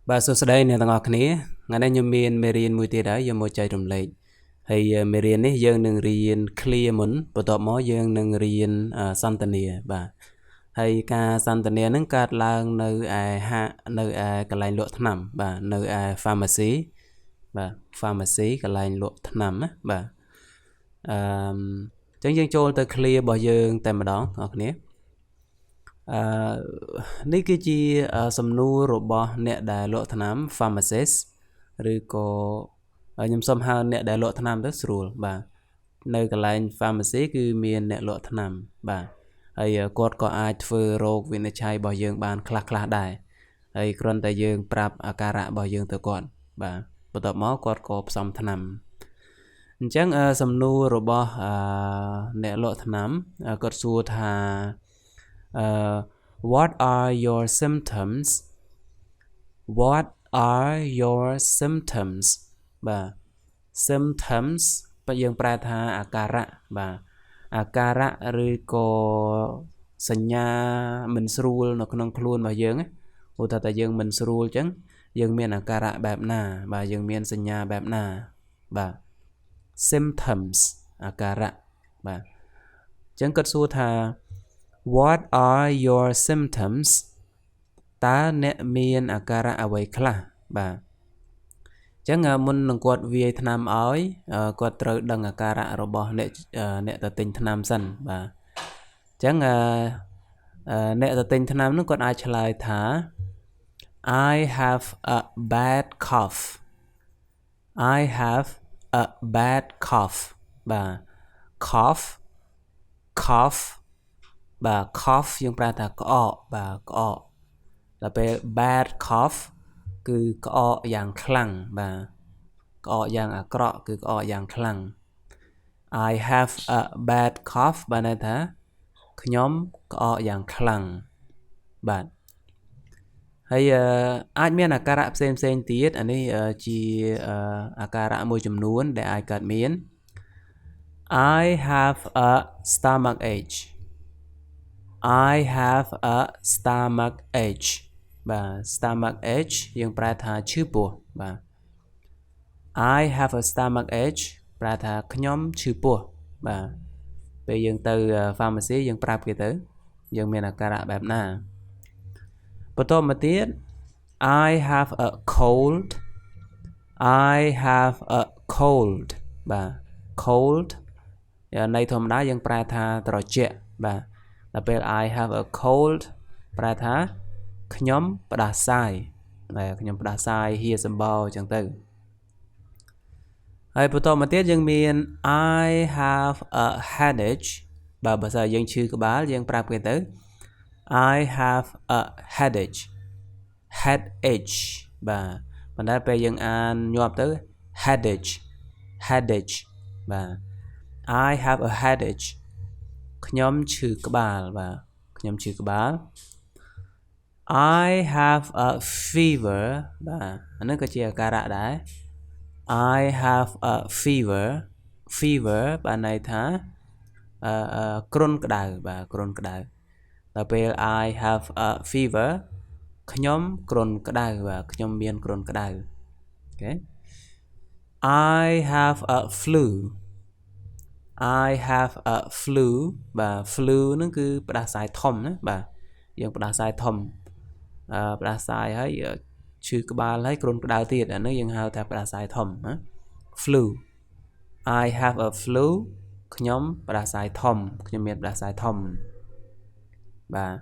Bà số đây nè tầng ngọc này ngày nay như miền miền mùi tía đấy giờ một chạy trồng lệ hay miền này dân nâng riêng clear muốn bắt đầu mỗi dân nâng riêng Santania bà hay ca Santania nâng cát lang nơi hạ nơi cái lạnh lụa thầm bà nơi pharmacy bà pharmacy cái lạnh lụa thầm á bà chẳng dân cho tới clear bao giờ tại mà đó ngọc nàyនេះគឺជាសំណួររបស់អ្នកដែលលក់ថ្នាំ pharmacist ឬក៏ខ្ញុំសូមហៅអ្នកដែលលក់ថ្នាំទៅស្រួលបាទនៅកន្លែង pharmacy គឺមានអ្នកលក់ថ្នាំបាទហើយគាត់ក៏អាចធ្វើរោគវិនិច្ឆ័យរបស់យើងបានខ្លះៗដែរហើយគ្រាន់តែយើងប្រាប់អាការៈរបស់យើងទៅគាត់បាទបន្ទាប់មកគាត់ក៏ផ្សំថ្នាំអញ្ចឹងសំណួររបស់អ្នកលក់ថ្នាំគាត់សួរថា what are your symptoms what are your symptoms បាទ symptoms បើយើងប្រែថាអាការៈបាទអាការៈឬក៏សញ្ញាមិនស្រួលនៅក្នុងខ្លួនរបស់យើងឧទាហរណ៍ថាយើងមិនស្រួលអញ្ចឹងយើងមានអាការៈបែបណាបាទយើងមានសញ្ញាបែបណាបាទ symptoms អាការៈបាទអញ្ចឹងគាត់សួរថា what are your symptoms តើអ្នកមានអាការៈអ្វីខ្លះបាទអញ្ចឹងមុននឹងគាត់វាយថ្នាំឲ្យគាត់ត្រូវដឹងអាការៈរបស់អ្នកទៅទិញថ្នាំសិនបាទអញ្ចឹងអ្នកទៅទិញថ្នាំនោះគាត់អាចឆ្លើយថា I have a bad cough I have a bad cough បាទ cough បាទ cough យើងប្រែថាក្អកបាទក្អកដល់ពេល bad cough គឺក្អកយ៉ាងខ្លាំងបាទក្អកយ៉ាងអាក្រក់គឺក្អកយ៉ាងខ្លាំង I have a bad cough បានន័យថាខ្ញុំក្អកយ៉ាងខ្លាំងបាទហើយអាចមានអាការៈផ្សេងទៀតអានេះជាអាការៈមួយចំនួនដែលអាចកើតមាន I have a stomach ache I have a stomach ache បាទ stomach ache យើងប្រែថាឈឺពោះបាទ I have a stomach ache ប្រែថាខ្ញុំឈឺពោះបាទពេលយើងទៅ pharmacy យើងប្រាប់គេទៅយើងមានអាការៈបែបណាបន្តមកទៀត I have a cold I have a cold បាទ cold ន័យធម្មតាយើងប្រែថាត្រជាក់បាទដល់ពេល I have a cold ប្រែថាខ្ញុំផ្ដាសាយបាទខ្ញុំផ្ដាសាយហៀសម្បោអញ្ចឹងទៅហើយបន្តមកទៀតយើងមាន I have a headache បាទបើសិនយើងឈឺក្បាលយើងប្រាប់គេទៅ I have a headache បាទប៉ុន្តែពេលយើងអានញាប់ទៅ headache បាទ I have a headache ខ្ញុំឈឺក្បាលបាទខ្ញុំឈឺក្បាល I have a fever បាទអានេះក៏ជាអាការៈដែរ I have a fever បានន័យថាគ្រុនក្តៅបាទគ្រុនក្តៅដល់ពេល I have a fever ខ្ញុំគ្រុនក្តៅបាទខ្ញុំមានគ្រុនក្តៅអូខេ I have a flu I have a flu បាទ flu ហ្នឹងគឺផ្ដាសាយធំណាបាទយើងផ្ដាសាយធំផ្ដាសាយហើយឈឺក្បាលហើយគ្រុនក្តៅទៀតអានេះយើងហៅថាផ្ដាសាយធំណា flu I have a flu ខ្ញុំផ្ដាសាយធំខ្ញុំមានផ្ដាសាយធំបាទ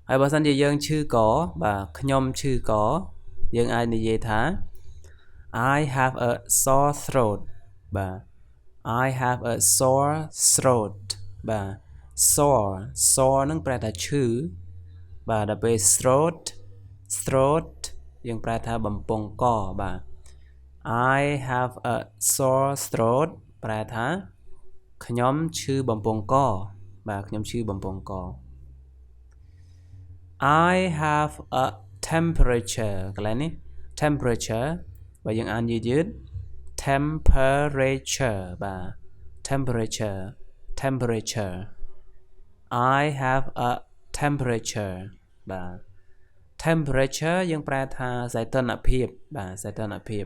ហើយបើសិនជាយើងឈឺកបាទខ្ញុំឈឺកយើងអាចនិយាយថា I have a sore throat បាទ I have a sore throat បាទ sore នឹងប្រែថាឈឺបាទដល់ពេល throat យើងប្រែថាបំពង់កបាទ I have a sore throat ប្រែថាខ្ញុំឈឺបំពង់កបាទខ្ញុំឈឺបំពង់ក I have a temperature កន្លែងនេះ temperature បើយើងអានយឺត temperature បាទ temperature I have a temperature បាទ temperature យើងប្រែថាសីតុណ្ហភាពបាទសីតុណ្ហភាព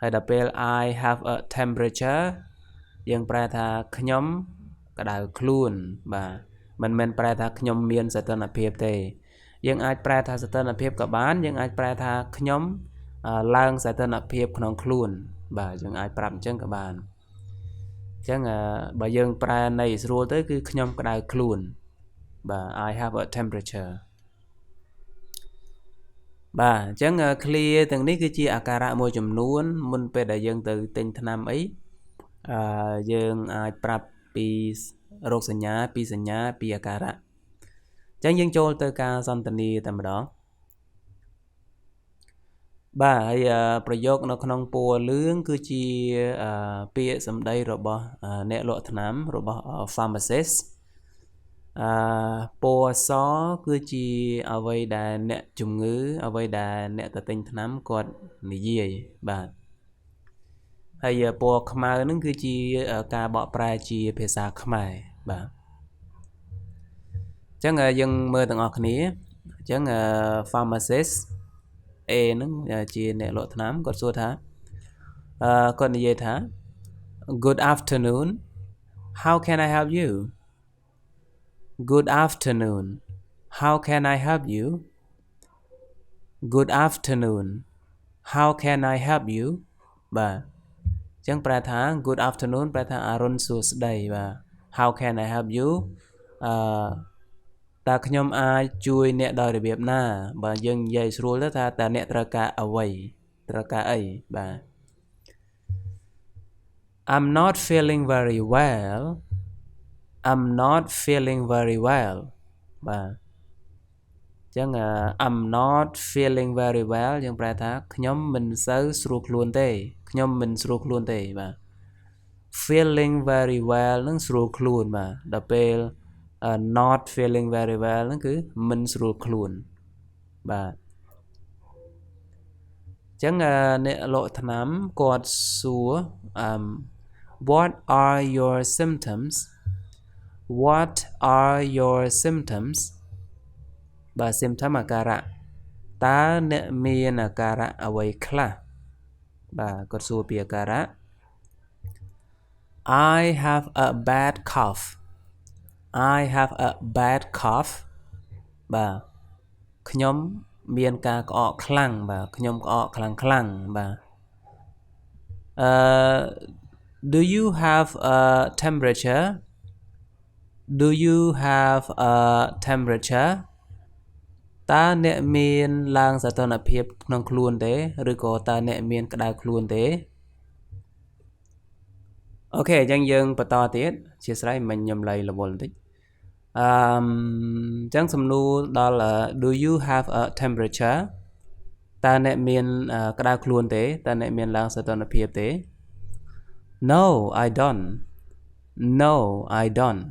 ហើយដល់ពេល I have a temperature យើងប្រែថាខ្ញុំក្តៅខ្លួនបាទមិនមែនប្រែថាខ្ញុំមានសីតុណ្ហភាពទេយើងអាចប្រែថាសីតុណ្ហភាពក៏បានយើងអាចប្រែថាខ្ញុំឡើងសីតុណ្ហភាពក្នុងខ្លួនបាទយើងអាចប្រាប់អញ្ចឹងក៏បានអញ្ចឹងបើយើងប្រែន័យស្រួលទៅគឺខ្ញុំក្តៅខ្លួនបាទ I have a temperature បាទអញ្ចឹង clear ទាំងនេះគឺជាអាការៈមួយចំនួនមុនពេលដែលយើងទៅទិញថ្នាំអីយើងអាចប្រាប់ពីរោគសញ្ញាពីសញ្ញាពីអាការៈអញ្ចឹងយើងចូលទៅការសន្ទនាតែម្ដងបាទហើយប្រយោគនៅក្នុងពណ៌លឿងគឺជាពាក្យសម្ដីរបស់អ្នកលក់ថ្នាំរបស់ pharmacist ពណ៌សគឺជាអ្វីដែលអ្នកជំងឺអ្វីដែលអ្នកទៅទិញថ្នាំគាត់និយាយបាទហើយពណ៌ខ្មៅហ្នឹងគឺជាការបកប្រែជាភាសាខ្មែរបាទអញ្ចឹងយើងមើលទាំងអស់គ្នាអញ្ចឹង pharmacist A ហ្នឹងជាអ្នកលក់ថ្នាំគាត់សួរថាគាត់និយាយថា Good afternoon how can I help you Good afternoon how can I help you Good afternoon how can I help you បាទអញ្ចឹងប្រែថា Good afternoon ប្រែថាអរុណសួស្តីបាទ How can I help you តើខ្ញុំអាចជួយអ្នកដោយរបៀបណាបើយើងនិយាយស្រួលទៅថាតើអ្នកត្រូវការអ្វីត្រូវការអីបាទ I'm not feeling very well I'm not feeling very well បាទអញ្ចឹង I'm not feeling very well យើងប្រែថាខ្ញុំមិនសូវស្រួលខ្លួនទេខ្ញុំមិនស្រួលខ្លួនទេបាទ feeling very well នឹងស្រួលខ្លួនបាទដល់ពេល not feeling very well ហ្នឹងគឺមិនស្រួលខ្លួនបាទអញ្ចឹងអ្នកលក់ថ្នាំគាត់សួរWhat are your symptoms What are your symptoms បាទ symptom អាការៈតើអ្នកមានអាការៈអ្វីខ្លះបាទគាត់សួរពីអាការៈ I have a bad cough I have a bad cough បាទខ្ញុំមានការក្អកខ្លាំងបាទខ្ញុំក្អកខ្លាំងបាទDo you have a temperature Do you have a temperature តើអ្នកមានឡើងសីតុណ្ហភាពក្នុងខ្លួនទេឬក៏តើអ្នកមានក្តៅខ្លួនទេអូខេអញ្ចឹងយើងបន្តទៀតអធិស្ឋានមិញខ្ញុំលៃរវល់បន្តិចអញ្ចឹងសំណួរដល់ Do you have a temperature តើអ្នកមានក្តៅខ្លួនទេតើអ្នកមានឡើងសីតុណ្ហភាពទេ No I don't No I don't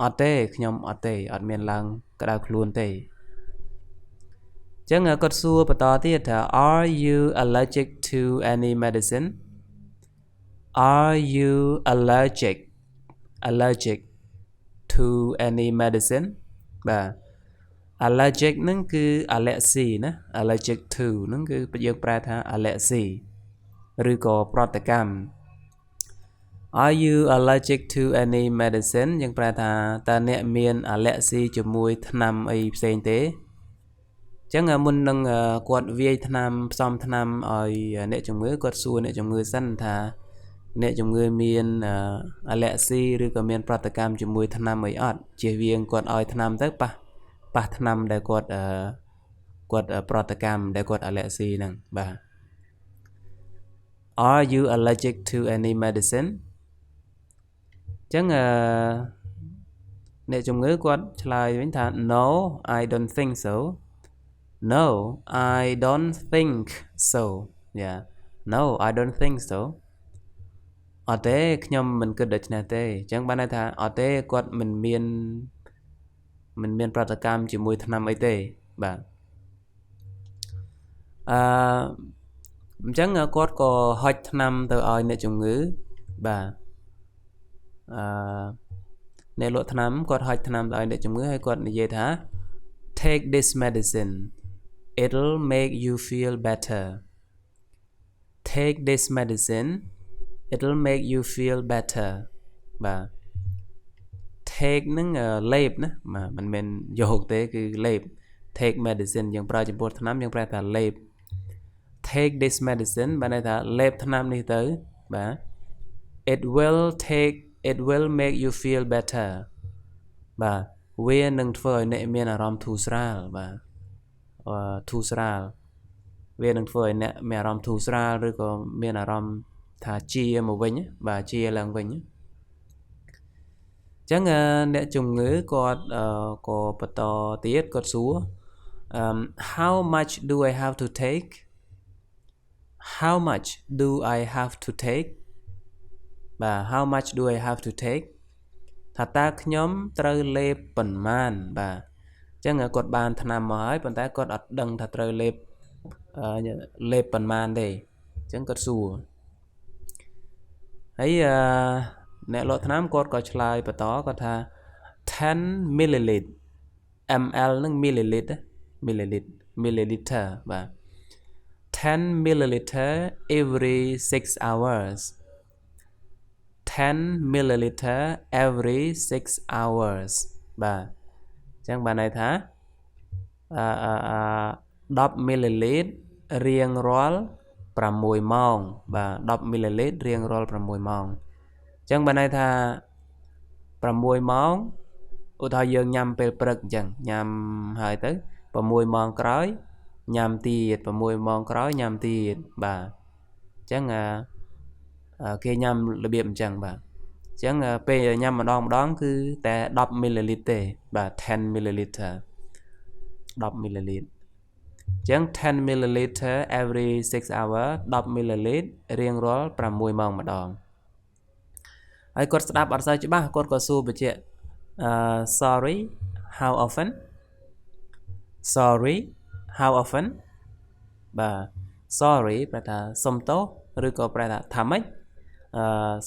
អត់ទេខ្ញុំអត់ទេអត់មានឡើងក្តៅខ្លួនទេអញ្ចឹងគាត់សួរបន្តទៀតថា Are you allergic to any medicine Are you allergic to any medicine បាទ allergic ហ្នឹងគឺ allergy ណា allergic to ហ្នឹងគឺយើងប្រែថា allergy ឬក៏ប្រតិកម្ម Are you allergic to any medicine យើងប្រែថាតើអ្នកមាន allergy ជាមួយថ្នាំអីផ្សេងទេអញ្ចឹងមុននឹងគាត់វាយថ្នាំផ្សំថ្នាំឲ្យអ្នកជំងឺគាត់សួរអ្នកជំងឺសិនថាអ្នកជំងឺមាន allergy ឬក៏មានប្រតិកម្មជាមួយថ្នាំអីអត់ជៀសវាងគាត់ឲ្យថ្នាំទៅប៉ះថ្នាំដែលគាត់ប្រតិកម្មដែលគាត់ allergy ហ្នឹងបាទ Are you allergic to any medicine អញ្ចឹងអ្នកជំងឺគាត់ឆ្លើយវិញថា No I don't think so No I don't think so yeah No I don't think so អត់ទេខ្ញុំមិនគិតដូច្នេះទេអញ្ចឹងបានន័យថាអត់ទេគាត់មិនមានប្រតិកម្មជាមួយថ្នាំអីទេបាទអញ្ចឹងគាត់ក៏ហុចថ្នាំទៅឲ្យអ្នកជំងឺបាទអ្នកលក់ថ្នាំគាត់ហុចថ្នាំទៅឲ្យអ្នកជំងឺហើយគាត់និយាយថា take this medicine it'll make you feel better take this medicine it'll make you feel better បាទ take នឹងលេបណាបាទមិនមែនយកទេគឺលេប take medicine យើងប្រើចំពោះថ្នាំយើងប្រើថាលេប take this medicine បានន័យថាលេបថ្នាំនេះទៅបាទ it will make you feel better បាទវានឹងធ្វើឲ្យអ្នកមានអារម្មណ៍ធូរស្រាលបាទធូរស្រាលវានឹងធ្វើឲ្យអ្នកមានអារម្មណ៍ធូរស្រាលឬក៏មានអារម្មណ៍ថាជាមកវិញបាទជាឡើងវិញចឹងអ្នកជំងឺគាត់ក៏បន្តទៀតគាត់សួរhow much do I have to take how much do I have to take បាទ how much do I have to take ថាតើខ្ញុំត្រូវលេបប៉ុន្មានបាទចឹងគាត់បានថ្នាំមកហើយប៉ុន្តែគាត់អត់ដឹងថាត្រូវលេបប៉ុន្មានទេចឹងគាត់សួរហើយអ្នកលក់ថ្នាំគាត់ក៏ឆ្លើយបន្តគាត់ថា10 milliliter ml នឹង milliliter បាទ10 milliliter every 6 hours 10 milliliter every 6 hours បាទអញ្ចឹងបានន័យថា10 milliliter រៀងរាល់6ម៉ោងបាទ10 milliliter រៀងរាល់6ម៉ោងអញ្ចឹងបានន័យថា6ម៉ោងឧទាហរណ៍យើងញ៉ាំពេលព្រឹកអញ្ចឹងញ៉ាំហើយទៅ6ម៉ោងក្រោយញ៉ាំទៀត6ម៉ោងក្រោយញ៉ាំទៀតបាទអញ្ចឹងគេញ៉ាំរបៀបអញ្ចឹងបាទអញ្ចឹងពេលញ៉ាំម្ដងគឺតែ10 ml ទេបាទ10 ml 10 ml អញ្ចឹង10 ml every 6 hour 10 ml រៀងរាល់6ម៉ោងម្ដងហើយគាត់ស្ដាប់អត់សូវច្បាស់គាត់ក៏សួរបញ្ជាក់ sorry how often sorry how often បាទ sorry ប្រែថាសុំទោសឬក៏ប្រែថាម៉េច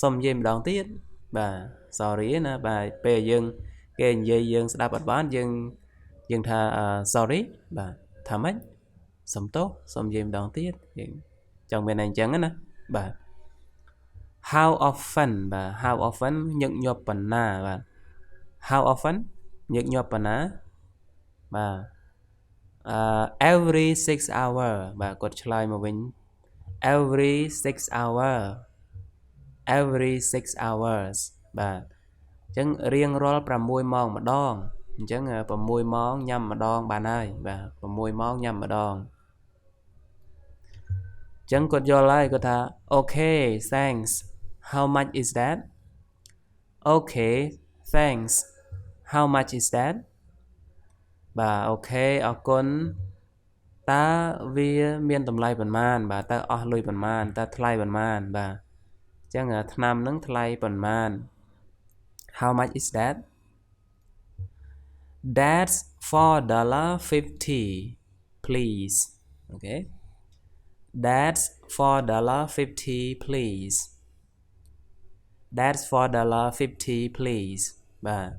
សុំនិយាយម្ដងទៀតបាទ sorry ណាបាទពេលគេនិយាយយើងស្ដាប់អត់បានយើងថា sorry បាទថាម៉េចសុំទោសសុំនិយាយម្ដងទៀតយើងចង់មានអញ្ចឹងណាបាទ how often បាទ how often ញឹកញាប់ប៉ុណ្ណាបាទ how often ញឹកញាប់ប៉ុណ្ណាបាទ every 6 hour បាទគាត់ឆ្លើយមកវិញ every 6 hour every 6 hours បាទអញ្ចឹងរៀងរាល់6ម៉ោងម្ដងអញ្ចឹង6ម៉ោងញ៉ាំម្ដងបានហើយបាទ6ម៉ោងញ៉ាំម្ដងអញ្ចឹងគាត់យល់ហើយគាត់ថា okay thanks how much is that okay thanks how much is that បាទអូខេអរគុណតើវាមានតម្លៃប៉ុន្មានបាទតើអស់លុយប៉ុន្មានតើថ្លៃប៉ុន្មានបាទអញ្ចឹងថ្នាំនឹងថ្លៃប៉ុន្មាន how much is that that's $4.50 please okay that's $4.50 please that's $4.50 please បាទអ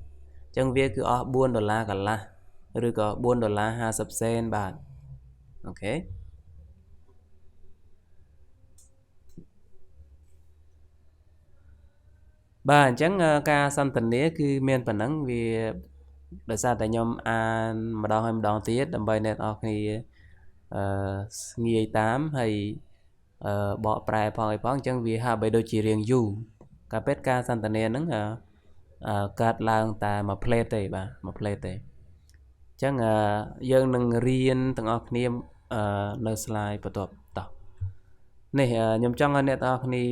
ញ្ចឹងវាគឺអស់$4កន្លះឬក៏$4.50 សេនបាទអូខេបាទអញ្ចឹងការសន្ទនាគឺមានប៉ុណ្ណឹងវាដោយសារតែខ្ញុំអានម្ដងហើយម្ដងទៀតដើម្បីអ្នកនរគ្នាងាយតាមហើយបកប្រែផងអីផងអញ្ចឹងវាហាក់បីដូចជារៀងយូរការពិតការសន្ទនាហ្នឹងកាត់ឡើងតែមួយផ្លេតទេបាទមួយផ្លេតទេអញ្ចឹងយើងនឹងរៀនទាំងអស់គ្នានៅ slide បន្ទាប់តោះនេះខ្ញុំចង់ឲ្យអ្នកទាំងអស់គ្នា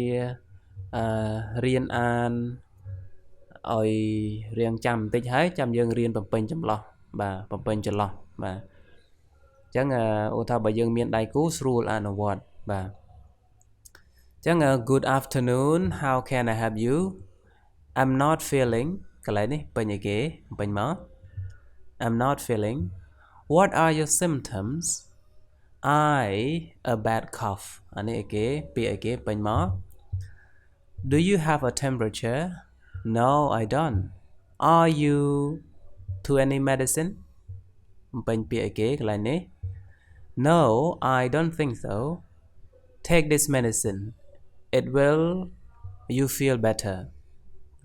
រៀនអានឲ្យរៀងចាំបន្តិចហើយចាំយើងរៀនបំពេញចម្លោះបាទបំពេញចន្លោះបាទអញ្ចឹងឧទាហរណ៍បើយើងមានដៃគូស្រួលអនុវត្តបាទអញ្ចឹង good afternoon how can I help you I'm not feeling កន្លែងនេះពេញអីគេពេញមក I'm not feeling what are your symptoms I a bad cough អានេះអីគេពាក្យអីគេពេញមក Do you have a temperature No I don't Are you to any medicine bên bịa kế cái này no I don't think so take this medicine it will you feel better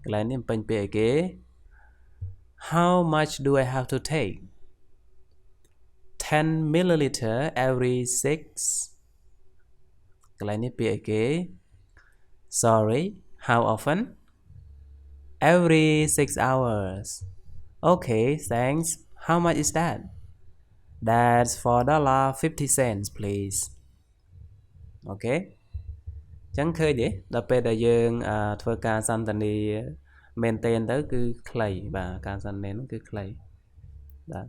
cái này bên bịa kế how much do I have to take 10 milliliter every 6 cái này bịa kế sorry how often every 6 hours okay thanks how much is that that's $4.50 please okay chẳng khơi gì đợt bây giờ dương thưa ca san tần đi maintain tới cứ clay và ca san nén nó cứ clay đó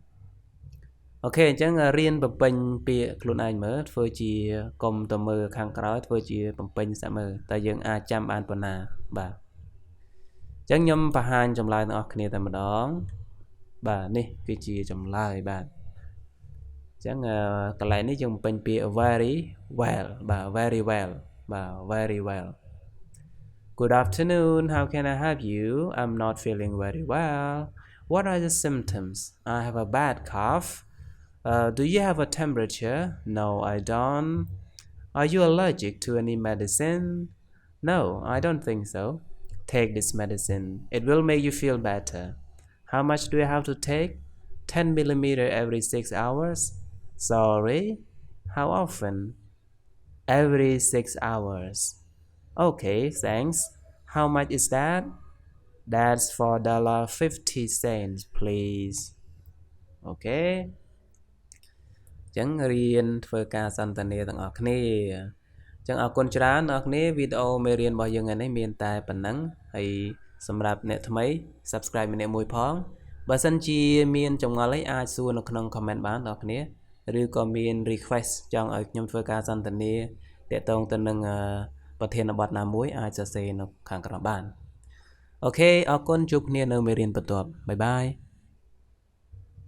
ok chẳng riêng bập bình bịa luôn anh mới phơi chỉ cùng tầm mờ khang cõi phơi chỉ bập bình sẽ mờ tại dương chăm an bần à bà chẳng nhâm và hai trong lại nó kia tầm đó bà nè cái chỉ trong lại bà chẳng cái lại này dùng bình bịa very well bà very well bà very well good afternoon how can I help you I'm not feeling very well what are the symptoms I have a bad cough do you have a temperature no I don't are you allergic to any medicine no I don't think so take this medicine it will make you feel better how much do I have to take 10 millimeter every 6 hours sorry how often every 6 hours okay thanks how much is that that's $4.50 please okay chẳng riêng phơi ca san tần nê tầng ọt nê chẳng ở con trán ọt nê video mê riêng bao giờ ngày nay miền tài bản nắng hay sầm rạp nè tham ấy subscribe mình nè mùi phóng và sân chi miền trong ngõ lấy ai xua nó không comment bán ọt nê rồi có miền request trong ở nhóm phơi ca san tần nê để tông tần nângประเทศบาดนามุ้ยอาจจะเซนขังกระบาลโอเคเอาก้นจุกเนี่ยเนอเมเรียนประตวบบายบาย